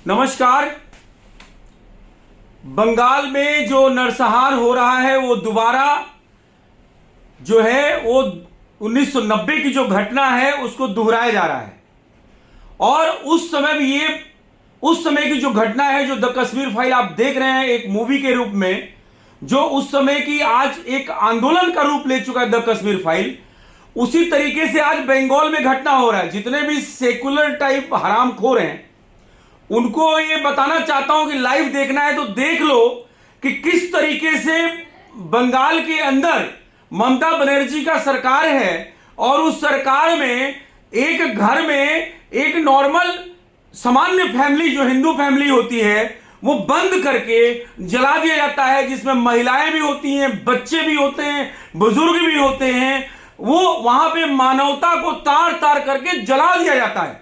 नमस्कार। बंगाल में जो नरसंहार हो रहा है वो दोबारा जो है वो 1990 की जो घटना है उसको दोहराया जा रहा है। और उस समय की जो घटना है, जो द कश्मीर फाइल आप देख रहे हैं एक मूवी के रूप में, जो उस समय की आज एक आंदोलन का रूप ले चुका है द कश्मीर फाइल, उसी तरीके से आज बंगाल में घटना हो रहा है। जितने भी सेकुलर टाइप हरामखोर हैं उनको ये बताना चाहता हूं कि लाइव देखना है तो देख लो कि किस तरीके से बंगाल के अंदर ममता बनर्जी का सरकार है और उस सरकार में एक घर में एक नॉर्मल सामान्य फैमिली जो हिंदू फैमिली होती है वो बंद करके जला दिया जाता है, जिसमें महिलाएं भी होती हैं, बच्चे भी होते हैं, बुजुर्ग भी होते हैं। वो वहां पे मानवता को तार तार करके जला दिया जाता है।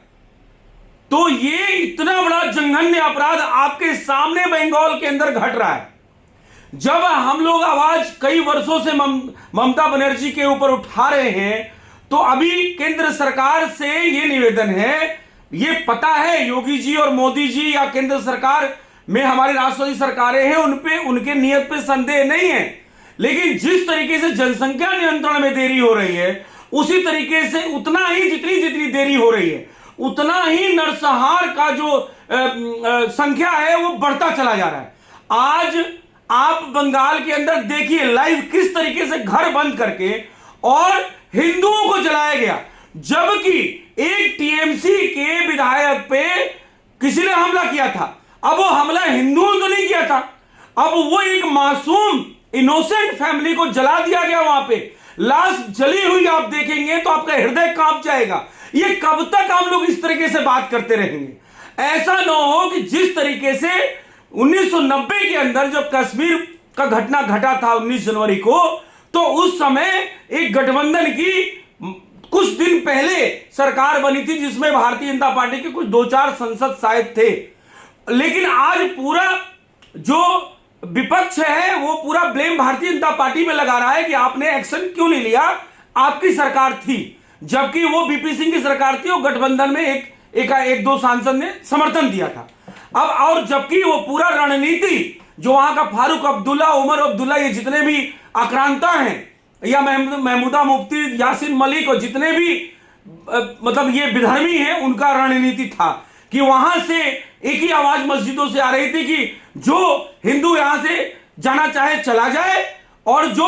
तो ये इतना बड़ा जघन्य अपराध आपके सामने बंगाल के अंदर घट रहा है। जब हम लोग आवाज कई वर्षों से ममता बनर्जी के ऊपर उठा रहे हैं तो अभी केंद्र सरकार से ये निवेदन है, ये पता है योगी जी और मोदी जी या केंद्र सरकार में हमारी राष्ट्रवादी सरकारें हैं, उनके नियत पे संदेह नहीं है, लेकिन जिस तरीके से जनसंख्या नियंत्रण में देरी हो रही है उसी तरीके से उतना ही जितनी देरी हो रही है उतना ही नरसंहार का जो संख्या है वो बढ़ता चला जा रहा है। आज आप बंगाल के अंदर देखिए लाइव किस तरीके से घर बंद करके और हिंदुओं को जलाया गया, जबकि एक टीएमसी के विधायक पे किसी ने हमला किया था। अब वो हमला हिंदुओं ने नहीं किया था, अब वो एक मासूम इनोसेंट फैमिली को जला दिया गया। वहां पे लाश जली हुई आप देखेंगे तो आपका हृदय कांप जाएगा। ये कब तक हम लोग इस तरीके से बात करते रहेंगे? ऐसा ना हो कि जिस तरीके से 1990 के अंदर जब कश्मीर का घटना घटा था 19 जनवरी को, तो उस समय एक गठबंधन की कुछ दिन पहले सरकार बनी थी जिसमें भारतीय जनता पार्टी के कुछ 2-4 सांसद शायद थे, लेकिन आज पूरा जो विपक्ष है वो पूरा ब्लेम भारतीय जनता पार्टी में लगा रहा है कि आपने एक्शन क्यों नहीं लिया, आपकी सरकार थी। जबकि वो बीपी सिंह की सरकार थी और गठबंधन में एक दो सांसद ने समर्थन दिया था। अब और जबकि वो पूरा रणनीति जो वहां का फारूक अब्दुल्ला, उमर अब्दुल्ला, ये जितने भी आक्रांता हैं या महमूदा मुफ्ती, यासीन मलिक और जितने भी मतलब ये विधर्मी हैं, उनका रणनीति था कि वहां से एक ही आवाज मस्जिदों से आ रही थी कि जो हिंदू यहां से जाना चाहे चला जाए और जो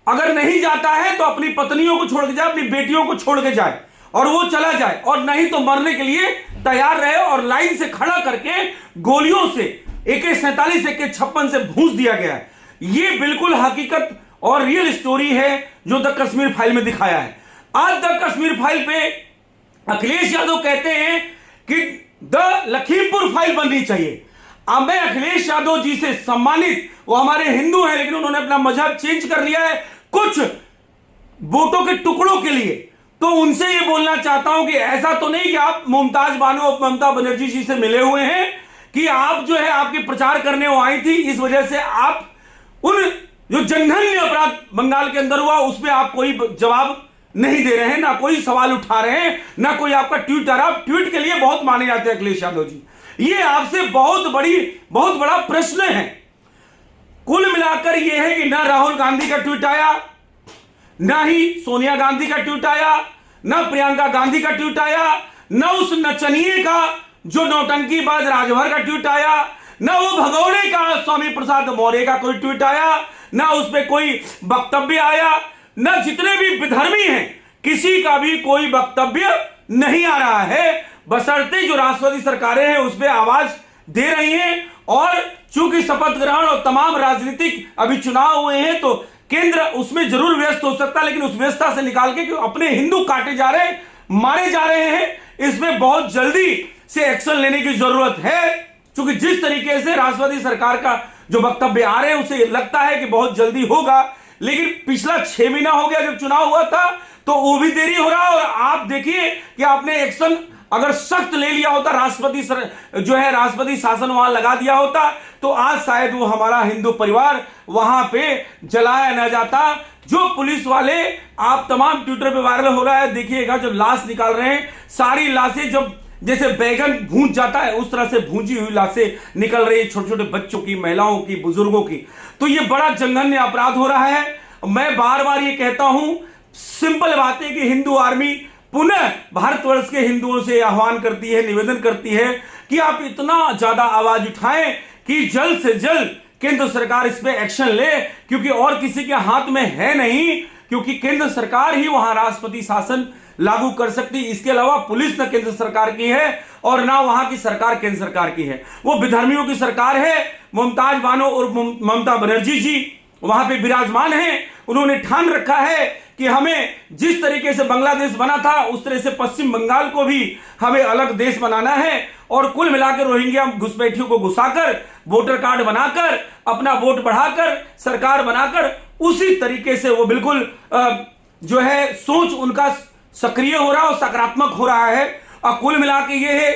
अगर नहीं जाता है तो अपनी पत्नियों को छोड़ के जाए, अपनी बेटियों को छोड़ के जाए और वो चला जाए, और नहीं तो मरने के लिए तैयार रहे। और लाइन से खड़ा करके गोलियों से AK-47 AK-56 से भूंस दिया गया है। ये बिल्कुल हकीकत और रियल स्टोरी है जो द कश्मीर फाइल में दिखाया है। आज द कश्मीर फाइल पे अखिलेश यादव कहते हैं कि द लखीमपुर फाइल बननी चाहिए। अब मैं अखिलेश यादव जी से सम्मानित, वो हमारे हिंदू हैं लेकिन उन्होंने अपना मजहब चेंज कर लिया है कुछ वोटों के टुकड़ों के लिए, तो उनसे ये बोलना चाहता हूं कि ऐसा तो नहीं कि आप मुमताज बानो और ममता बनर्जी जी से मिले हुए हैं कि आप जो है आपके प्रचार करने वो आई थी, इस वजह से आप उन जो जघन्य अपराध बंगाल के अंदर हुआ उसमें आप कोई जवाब नहीं दे रहे हैं, ना कोई सवाल उठा रहे हैं, ना कोई आपका ट्वीट आ रहा। आप ट्वीट के लिए बहुत माने जाते हैं अखिलेश यादव जी, ये आपसे बहुत बड़ा प्रश्न है। कुल मिलाकर यह है कि ना राहुल गांधी का ट्वीट आया, ना ही सोनिया गांधी का ट्वीट आया, ना प्रियंका गांधी का ट्वीट आया, ना उस नचनिए का जो नौटंकीबाज राजभर का ट्वीट आया, ना वो भगौड़े का स्वामी प्रसाद मौर्य का कोई ट्वीट आया, ना उस पर कोई वक्तव्य आया, ना जितने भी विधर्मी हैं किसी का भी कोई वक्तव्य नहीं आ रहा है, बशर्ते जो राष्ट्रवादी सरकारें हैं उस पर आवाज दे रही हैं। और चूंकि शपथ ग्रहण और तमाम राजनीतिक अभी चुनाव हुए हैं तो केंद्र उसमें जरूर व्यस्त हो सकता है, लेकिन उस व्यस्तता से निकाल के अपने हिंदू काटे जा रहे हैं, मारे जा रहे हैं, इसमें बहुत जल्दी से एक्शन लेने की जरूरत है। क्योंकि जिस तरीके से राष्ट्रवादी सरकार का जो वक्तव्य आ रहे हैं उसे लगता है कि बहुत जल्दी होगा, लेकिन पिछला 6 महीना हो गया जब चुनाव हुआ था तो वो भी देरी हो रहा है। और आप देखिए कि आपने एक्शन अगर सख्त ले लिया होता, राष्ट्रपति शासन वहां लगा दिया होता, तो आज शायद वो हमारा हिंदू परिवार वहां पे जलाया न जाता। जो पुलिस वाले आप तमाम ट्विटर पे वायरल हो रहा है, देखिएगा जब लाश निकाल रहे हैं, सारी लाशें जब जैसे बैगन भूंज जाता है उस तरह से भूंजी हुई लाशें निकल रही है, छोटे छोटे बच्चों की, महिलाओं की, बुजुर्गों की। तो ये बड़ा जघन्य अपराध हो रहा है। मैं बार बार ये कहता हूं, सिंपल बात है कि हिंदू आर्मी पुनः भारतवर्ष के हिंदुओं से आह्वान करती है, निवेदन करती है कि आप इतना ज्यादा आवाज उठाएं कि जल्द से जल्द केंद्र सरकार इस पे एक्शन ले, क्योंकि और किसी के हाथ में है नहीं, क्योंकि केंद्र सरकार ही वहां राष्ट्रपति शासन लागू कर सकती। इसके अलावा पुलिस न केंद्र सरकार की है और ना वहां की सरकार केंद्र सरकार की है, वो विधर्मियों की सरकार है। मुमताज बानो और ममता बनर्जी जी वहां पे विराजमान हैं। उन्होंने ठान रखा है कि हमें जिस तरीके से बांग्लादेश बना था उस तरह से पश्चिम बंगाल को भी हमें अलग देश बनाना है, और कुल मिलाकर रोहिंग्या घुसपैठियों को घुसाकर, वोटर कार्ड बनाकर, अपना वोट बढ़ाकर, सरकार बनाकर, उसी तरीके से वो बिल्कुल जो है सोच उनका सक्रिय हो रहा है और सकारात्मक हो रहा है। और कुल मिला के ये है,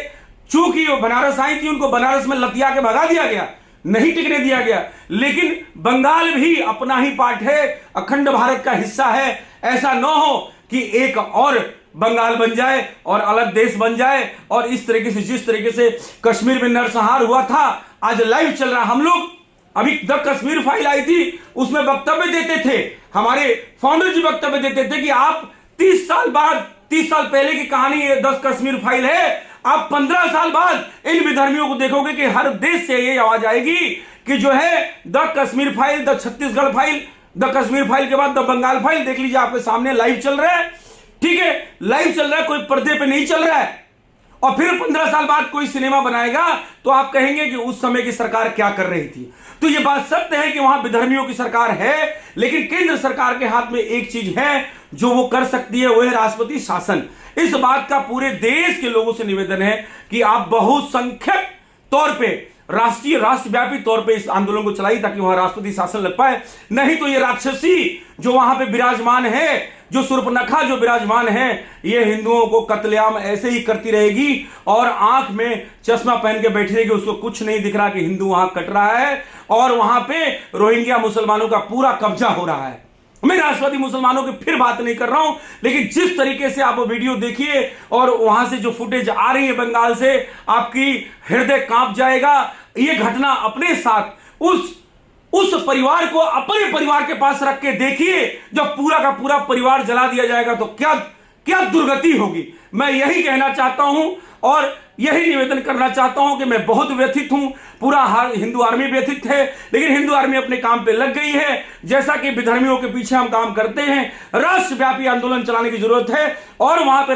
चूंकि वो बनारस आई थी, उनको बनारस में लतिया के भगा दिया गया, नहीं टिकने दिया गया, लेकिन बंगाल भी अपना ही पार्ट है, अखंड भारत का हिस्सा है। ऐसा न हो कि एक और बंगाल बन जाए और अलग देश बन जाए। और इस तरीके से, जिस तरीके से कश्मीर में नरसंहार हुआ था, आज लाइव चल रहा। हम लोग अभी द कश्मीर फाइल आई थी, उसमें वक्तव्य देते थे, हमारे फाउंडर जी वक्तव्य देते थे कि आप 30 साल बाद, 30 साल पहले की कहानी ये 10 कश्मीर फाइल है, आप 15 साल बाद इन विधर्मियों को देखोगे कि हर देश से ये आवाज आएगी कि जो है the Kashmir file, the Chhattisgarh file, the Kashmir file के बाद द बंगाल फाइल। देख लीजिए, आपके सामने लाइव चल रहा है, ठीक है, लाइव चल रहा है, कोई पर्दे पे नहीं चल रहा है। और फिर 15 साल बाद कोई सिनेमा बनाएगा तो आप कहेंगे कि उस समय की सरकार क्या कर रही थी। तो ये बात सत्य है कि वहां विधर्मियों की सरकार है, लेकिन केंद्र सरकार के हाथ में एक चीज है जो वो कर सकती है, वो है राष्ट्रपति शासन। इस बात का पूरे देश के लोगों से निवेदन है कि आप बहुसंख्यक तौर पे, राष्ट्रव्यापी तौर पे इस आंदोलन को चलाई ताकि वहां राष्ट्रपति शासन लग पाए। नहीं तो ये राक्षसी जो वहां पे विराजमान है, जो सुर्पनखा जो विराजमान है, ये हिंदुओं को कत्लेआम ऐसे ही करती रहेगी और आंख में चश्मा पहन के बैठी रहेगी। उसको कुछ नहीं दिख रहा कि हिंदू वहां कट रहा है और वहां पे रोहिंग्या मुसलमानों का पूरा कब्जा हो रहा है। मैं राष्ट्रवादी मुसलमानों की फिर बात नहीं कर रहा हूं, लेकिन जिस तरीके से आप वो वीडियो देखिए और वहां से जो फुटेज आ रही है बंगाल से, आपकी हृदय कांप जाएगा। ये घटना अपने साथ उस परिवार को अपने परिवार के पास रख के देखिए, जब पूरा का पूरा परिवार जला दिया जाएगा तो क्या क्या दुर्गति होगी। मैं यही कहना चाहता हूं और यही निवेदन करना चाहता हूं कि मैं बहुत व्यथित हूं, पूरा हिंदू आर्मी व्यथित है, लेकिन हिंदू आर्मी अपने काम पे लग गई है। जैसा कि विधर्मियों के पीछे हम काम करते हैं, राष्ट्रव्यापी आंदोलन चलाने की जरूरत है और वहां पे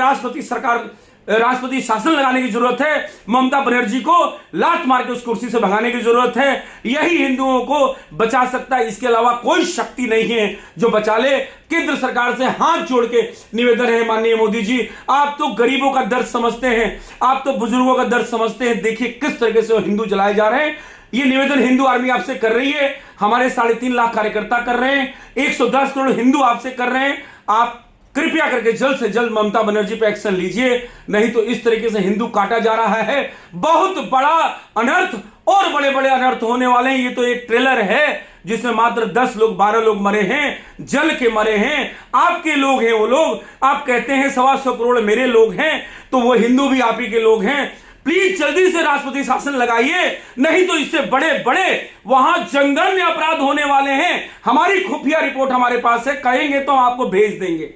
राष्ट्रपति शासन लगाने की जरूरत है। ममता बनर्जी को लात मार के उस कुर्सी से भगाने की जरूरत है। यही हिंदुओं को बचा सकता है, इसके अलावा कोई शक्ति नहीं है जो बचा ले। केंद्र सरकार से हाथ जोड़ के निवेदन है, माननीय मोदी जी, आप तो गरीबों का दर्द समझते हैं, आप तो बुजुर्गों का दर्द समझते हैं। देखिए किस तरीके से हिंदू जलाए जा रहे हैं। ये निवेदन हिंदू आर्मी आपसे कर रही है, हमारे 3.5 लाख कार्यकर्ता कर रहे हैं, 110 करोड़ हिंदू आपसे कर रहे हैं। आप कृपया करके जल्द से जल्द ममता बनर्जी पे एक्शन लीजिए, नहीं तो इस तरीके से हिंदू काटा जा रहा है। बहुत बड़ा अनर्थ और बड़े बड़े अनर्थ होने वाले हैं। ये तो एक ट्रेलर है जिसमें मात्र 10 लोग 12 लोग मरे हैं, जल के मरे हैं। आपके लोग हैं वो लोग, आप कहते हैं 125 करोड़ मेरे लोग हैं, तो वो हिंदू भी आप ही के लोग हैं। प्लीज जल्दी से राष्ट्रपति शासन लगाइए, नहीं तो इससे बड़े बड़े वहां जंगल में अपराध होने वाले हैं। हमारी खुफिया रिपोर्ट हमारे पास है, कहेंगे तो आपको भेज देंगे।